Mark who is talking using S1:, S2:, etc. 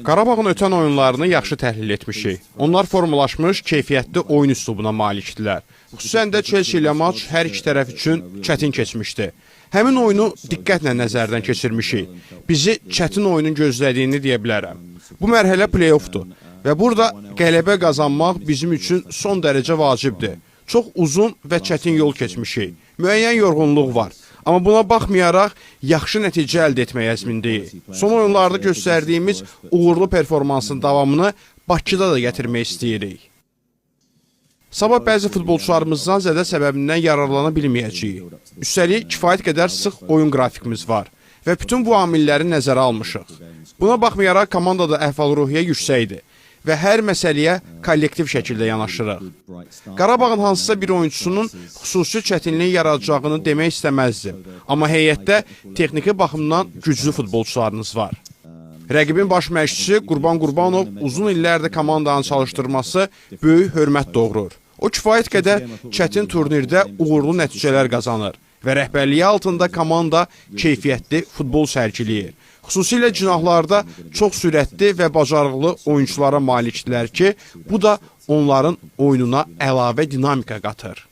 S1: Qarabağın ötən oyunlarını yaxşı təhlil etmişik. Onlar formalaşmış, keyfiyyətli oyun üslubuna malikdilər. Xüsusən də Chelsea ilə maç hər iki tərəf üçün çətin keçmişdi. Həmin oyunu diqqətlə nəzərdən keçirmişik. Bizi çətin oyunun gözlədiyini deyə bilərəm. Bu mərhələ play-offdur və burada qələbə qazanmaq bizim üçün son dərəcə vacibdir. Çox uzun və çətin yol keçmişik. Müəyyən yorğunluq var. Amma buna baxmayaraq, yaxşı nəticə əldə etməyə əzmindəyik. Son oyunlarda göstərdiyimiz uğurlu performansın davamını Bakıda da gətirmək istəyirik. Sabah bəzi futbolçularımızdan zədə səbəbindən yararlana bilməyəcəyik. Üstəlik, kifayət qədər sıx oyun qrafikimiz var və bütün bu amilləri nəzərə almışıq. Buna baxmayaraq, komandada əhval-ruhiyyə yüksəkdir və hər məsələyə kollektiv şəkildə yanaşırıq. Qarabağın hansısa bir oyuncusunun xüsusi çətinlik yaradacağını demək istəməzdim. Amma heyətdə texniki baxımdan güclü futbolçularınız var. Rəqibin baş məşqçisi Qurban Qurbanov uzun illərdə komandanın çalışdırması böyük hörmət doğurur. O kifayət qədər çətin turnirdə uğurlu nəticələr qazanır və rəhbərliyi altında komanda keyfiyyətli futbol sərgiləyir. Xüsusilə cinahlarda çox sürətli və bacarıqlı oyunculara malikdirlər ki, bu da onların oyununa əlavə dinamika qatır.